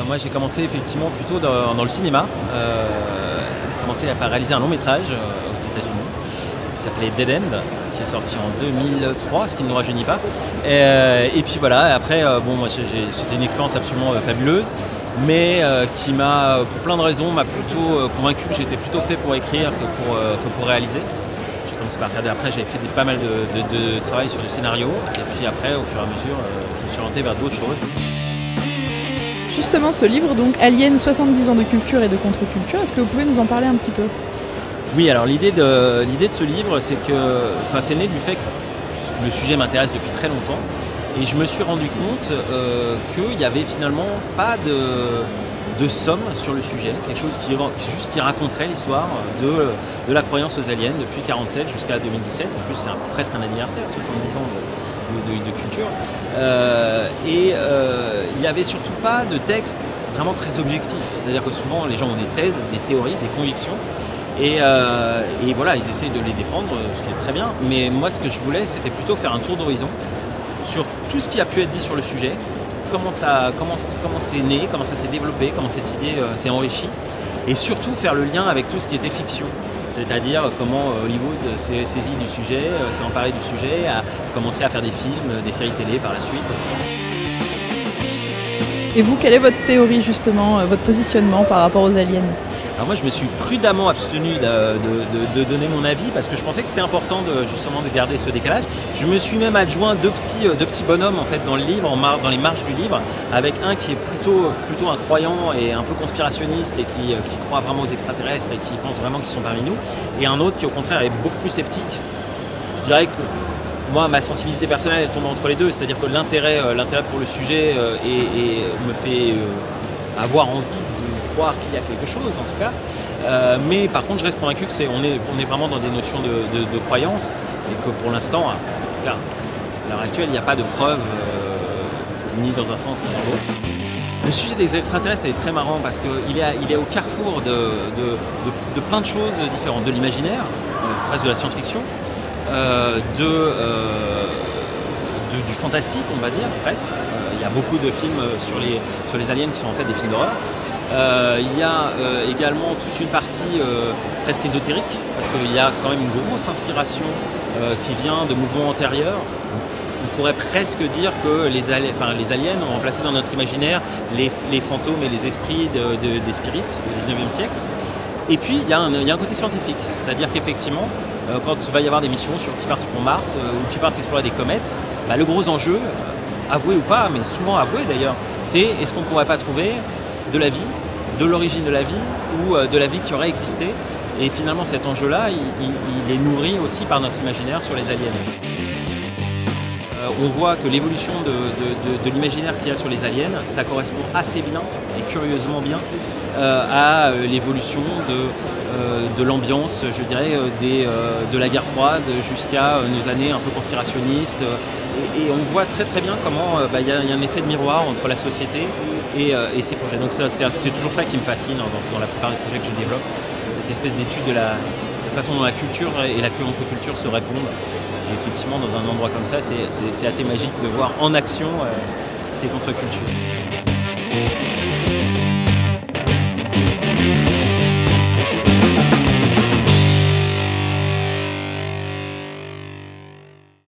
Moi j'ai commencé effectivement plutôt dans le cinéma. J'ai commencé par réaliser un long métrage aux États-Unis qui s'appelait Dead End, qui est sorti en 2003, ce qui ne nous rajeunit pas. Et puis voilà, après, c'était une expérience absolument fabuleuse, mais qui m'a, pour plein de raisons, m'a plutôt convaincu que j'étais plutôt fait pour écrire que pour réaliser. J'ai commencé par faire après j'ai fait pas mal de travail sur le scénario, et puis après, au fur et à mesure, je me suis orienté vers d'autres choses. Justement, ce livre, donc Alien, 70 ans de culture et de contre-culture, est-ce que vous pouvez nous en parler un petit peu? Oui, alors l'idée de ce livre, c'est né du fait que le sujet m'intéresse depuis très longtemps, et je me suis rendu compte qu'il n'y avait finalement pas de somme sur le sujet, quelque chose qui raconterait l'histoire de la croyance aux aliens depuis 1947 jusqu'à 2017. En plus, c'est presque un anniversaire, 70 ans de culture. Il n'y avait surtout pas de texte vraiment très objectif. C'est-à-dire que souvent, les gens ont des thèses, des théories, des convictions. Et voilà, ils essayent de les défendre, ce qui est très bien. Mais moi, ce que je voulais, c'était plutôt faire un tour d'horizon sur tout ce qui a pu être dit sur le sujet, comment c'est né, comment ça s'est développé, comment cette idée s'est enrichie, et surtout faire le lien avec tout ce qui était fiction. C'est-à-dire comment Hollywood s'est saisi du sujet, s'est emparé du sujet, a commencé à faire des films, des séries télé par la suite, etc. Et vous, quelle est votre théorie justement, votre positionnement par rapport aux aliens? Alors moi je me suis prudemment abstenu de donner mon avis parce que je pensais que c'était important justement de garder ce décalage. Je me suis même adjoint deux petits bonhommes en fait dans le livre, dans les marges du livre, avec un qui est plutôt un croyant et un peu conspirationniste et qui croit vraiment aux extraterrestres et qui pense vraiment qu'ils sont parmi nous, et un autre qui au contraire est beaucoup plus sceptique. Je dirais que moi, ma sensibilité personnelle, elle tombe entre les deux, c'est-à-dire que l'intérêt pour le sujet me fait avoir envie de croire qu'il y a quelque chose, en tout cas. Mais par contre, je reste convaincu qu'on est vraiment dans des notions de croyance, et que pour l'instant, en tout cas, à l'heure actuelle, il n'y a pas de preuves, ni dans un sens ni dans l'autre. Le sujet des extraterrestres est très marrant parce qu'il est au carrefour de plein de choses différentes, de l'imaginaire, presque de la science-fiction, du fantastique, on va dire, presque. Il y a beaucoup de films sur les aliens qui sont en fait des films d'horreur. Il y a également toute une partie presque ésotérique, parce qu'il y a quand même une grosse inspiration qui vient de mouvements antérieurs. On pourrait presque dire que les aliens ont remplacé dans notre imaginaire les fantômes et les esprits des spirites au XIXe siècle. Et puis il y a un côté scientifique, c'est-à-dire qu'effectivement, quand il va y avoir des missions qui partent sur Mars ou qui partent explorer des comètes, le gros enjeu, avoué ou pas, mais souvent avoué d'ailleurs, c'est est-ce qu'on ne pourrait pas trouver de la vie, de l'origine de la vie ou de la vie qui aurait existé. Et finalement cet enjeu-là, il est nourri aussi par notre imaginaire sur les aliens. On voit que l'évolution de l'imaginaire qu'il y a sur les aliens, ça correspond assez bien et curieusement bien à l'évolution de l'ambiance, je dirais, de la guerre froide jusqu'à nos années un peu conspirationnistes. Et on voit très très bien comment il y a un effet de miroir entre la société et ces projets. Donc c'est toujours ça qui me fascine dans la plupart des projets que je développe, cette espèce d'étude de la façon dont la culture et la contre-culture se répondent. Et effectivement, dans un endroit comme ça, c'est assez magique de voir en action ces contre-cultures.